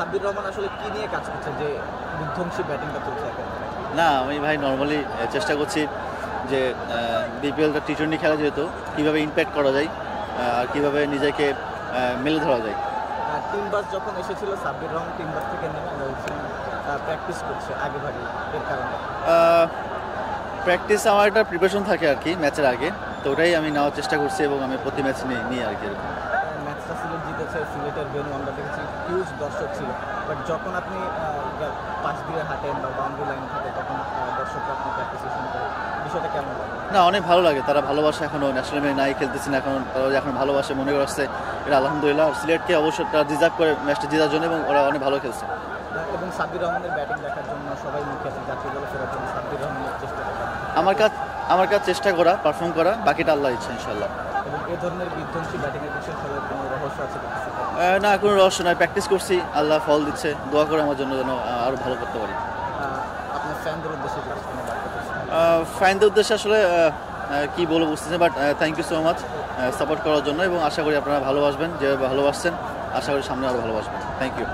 সাব্বির রহমান আসলে কি নিয়ে কাজ করছে যে বিধ্বংসী ব্যাটিংটা চলছে এখন? না আমি ভাই নর্মালি চেষ্টা করছি যে বিপিএলটা টি-20 খেলা যেহেতু কীভাবে ইম্প্যাক্ট করা যায় আর কীভাবে নিজেকে মেলে ধরা যায়। টিম বাস যখন এসেছিল সাব্বির রহমান টিম বাস থেকে নেমে প্র্যাকটিস করছে আগে ভাগে, এর কারণে প্র্যাকটিস আমার একটা প্রিপারেশন থাকে আর কি ম্যাচের আগে, তো ওটাই আমি নেওয়ার চেষ্টা করছি এবং আমি প্রতি ম্যাচ নিই আর কি। এরকম ম্যাচটা সিলেট জিতেছে, সিলেটের ভেন্যু আমরা দেখেছি হিউজ দর্শক ছিল, বাট যখন আপনি পাশ দিয়ে হাঁটেন বা বাউন্ডারি লাইন থাকে তখন দর্শকরা আপনি প্র্যাকটিস শুরু করে, বিষয়টা কেমন লাগে? না অনেক ভালো লাগে, তারা ভালোবাসে, এখনও ন্যাশনাল টিমে নাই খেলতেছি না এখন, তারা এখন ভালোবাসে মনে করছে এটা আলহামদুলিল্লাহ। আর সিলেটকে অবশ্যই তারা ডিজার্ভ করে ম্যাচটা জেতার জন্য এবং ওরা অনেক ভালো খেলছে। এবং সাব্বির রহমানের ব্যাটিং দেখার জন্য সবাই মুখে আছে, জাতীয় দলে ফেরার জন্য সাব্বির রহমানের চেষ্টা করা। আমার কাজ চেষ্টা করা, পারফর্ম করা, বাকিটা আল্লাহ ইচ্ছা ইনশাল্লাহ। এবং এ ধরনের বিধ্বংসী ব্যাটিংয়ের পিছনে সবার কোনো রহস্য আছে? না কোনো রহস্য নয়, প্র্যাকটিস করছি, আল্লাহ ফল দিচ্ছে, দোয়া করে আমার জন্য যেন আরও ভালো করতে পারি। আপনার ফ্যানদের উদ্দেশ্যে ফ্যানদের উদ্দেশ্যে আসলে কি বলবো বুঝতেছি, but thank you so much support করার জন্য, এবং আশা করি আপনারা ভালোবাসবেন, যেভাবে ভালোবাসছেন আশা করি সামনে আরও ভালোবাসবেন। Thank you.